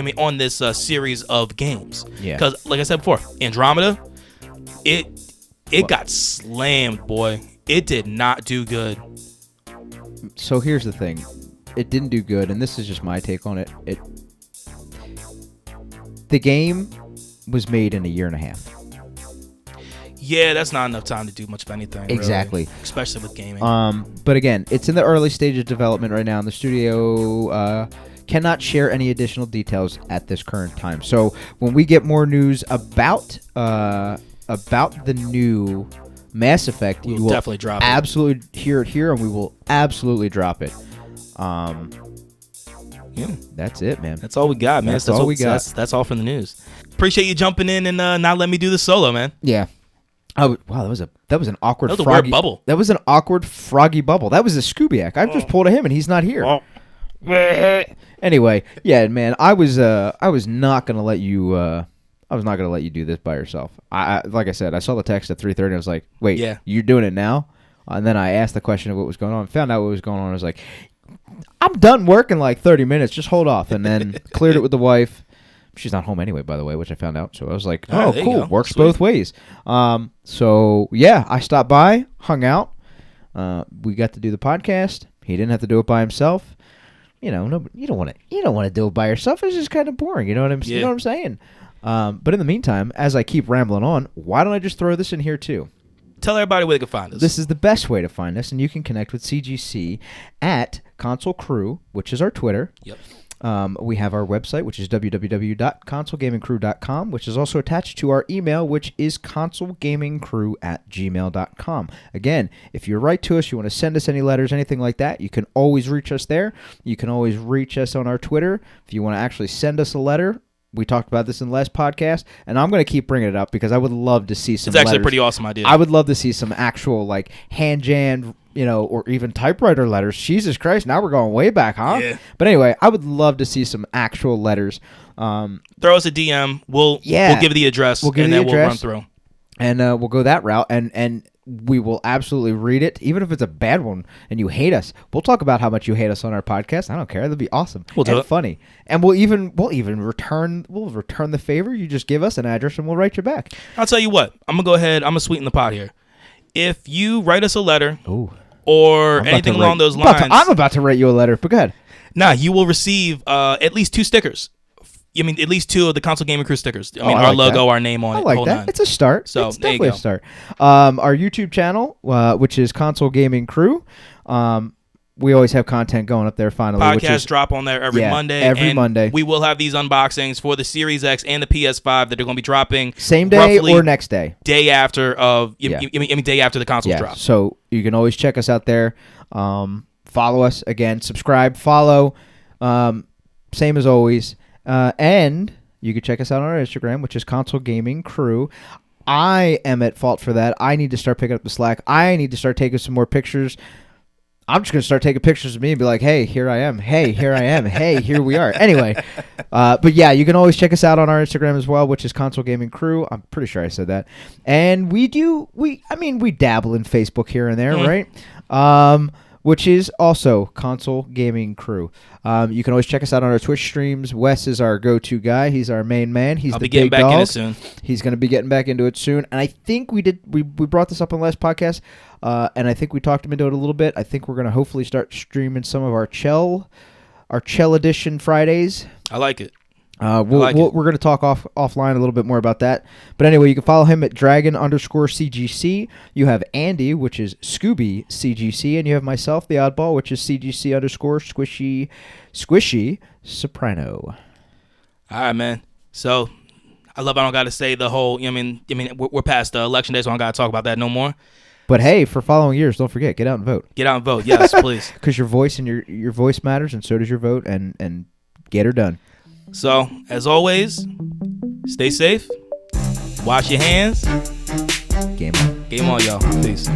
series of games. Yeah. Because like I said before, Andromeda, it got slammed, boy. It did not do good. So here's the thing. It didn't do good, and this is just my take on it. The game was made in a year and a half. Yeah, that's not enough time to do much of anything. Exactly. Really, especially with gaming. But again, it's in the early stage of development right now, and the studio cannot share any additional details at this current time. So when we get more news about the new Mass Effect, we will definitely drop it. Absolutely hear it here, and we will absolutely drop it. Yeah, that's it, man. That's all we got, man. That's all we got. That's all for the news. Appreciate you jumping in and not letting me do the solo, man. Yeah. Wow, that was an awkward. That was froggy, a weird bubble. That was an awkward froggy bubble. That was a Scoobiac. I just pulled a him, and he's not here. Anyway, yeah, man. I was not gonna let you. I was not gonna let you do this by yourself. I like I said, I saw the text at 3:30. I was like, wait, you're doing it now? And then I asked the question of what was going on. Found out what was going on. I was like, I'm done work in like 30 minutes. Just hold off. And then cleared it with the wife. She's not home anyway, by the way, which I found out. So I was like, oh, cool. Works both ways. So, yeah, I stopped by, hung out. We got to do the podcast. He didn't have to do it by himself. you know, no, you don't want to do it by yourself. It's just kind of boring. You know what I'm saying? But in the meantime, as I keep rambling on, why don't I just throw this in here too? Tell everybody where they can find us. This is the best way to find us, and you can connect with CGC at Console Crew, which is our Twitter. Yep. We have our website, which is www.consolegamingcrew.com, which is also attached to our email, which is consolegamingcrew@gmail.com. Again, if you write to us, you want to send us any letters, anything like that, you can always reach us there. You can always reach us on our Twitter. If you want to actually send us a letter, we talked about this in the last podcast, and I'm going to keep bringing it up because I would love to see some It's actually letters. a pretty awesome idea. I would love to see some actual, like, hand-jammed, you know, or even typewriter letters. Jesus Christ, now we're going way back, huh? Yeah. But anyway, I would love to see some actual letters. Throw us a DM. We'll give you the address, we'll run through. And we'll go that route, and we will absolutely read it, even if it's a bad one and you hate us. We'll talk about how much you hate us on our podcast. I don't care. That'll be awesome. We'll do it. Funny, and we'll even return the favor. You just give us an address, and we'll write you back. I'll tell you what. I'm gonna go ahead. I'm gonna sweeten the pot here. If you write us a letter, Ooh. or anything along those lines, I'm about to write you a letter. But go ahead. Nah, you will receive at least 2 stickers. I mean, at least 2 of the Console Gaming Crew stickers. I mean, our logo, our name on it. I like that. On. It's a start. So it's there you definitely go. a start. Our YouTube channel, which is Console Gaming Crew. We always have content going up there finally. Podcasts drop on there every Monday. Every Monday. We will have these unboxings for the Series X and the PS5 that are going to be dropping same day or next day. Day after day after the consoles drop. So you can always check us out there. Follow us again. Subscribe. Follow. Same as always. And you can check us out on our Instagram, which is Console Gaming Crew. I am at fault for that. I need to start picking up the slack. I need to start taking some more pictures. I'm just going to start taking pictures of me and be like, hey, here I am. Hey, here I am. Hey, here we are. Anyway, but yeah, you can always check us out on our Instagram as well, which is Console Gaming Crew. I'm pretty sure I said that. And we dabble in Facebook here and there, right? Which is also Console Gaming Crew. You can always check us out on our Twitch streams. Wes is our go-to guy. He's our main man. He's I'll the be getting big back dog. in it soon. He's going to be getting back into it soon. And I think we brought this up on the last podcast, and I think we talked him into it a little bit. I think we're going to hopefully start streaming some of our Chell edition Fridays. I like it. We're going to talk offline a little bit more about that. But anyway, you can follow him at Dragon_CGC. You have Andy, which is Scooby CGC, and you have myself, the Oddball, which is CGC_Squishy Soprano. All right, man. So I don't got to say the whole. We're past the election day, so I don't got to talk about that no more. But hey, for following years, don't forget, get out and vote. Get out and vote, yes, please. Because your voice and your voice matters, and so does your vote, and get her done. So, as always, stay safe, wash your hands. Game on. Game on, y'all. Peace.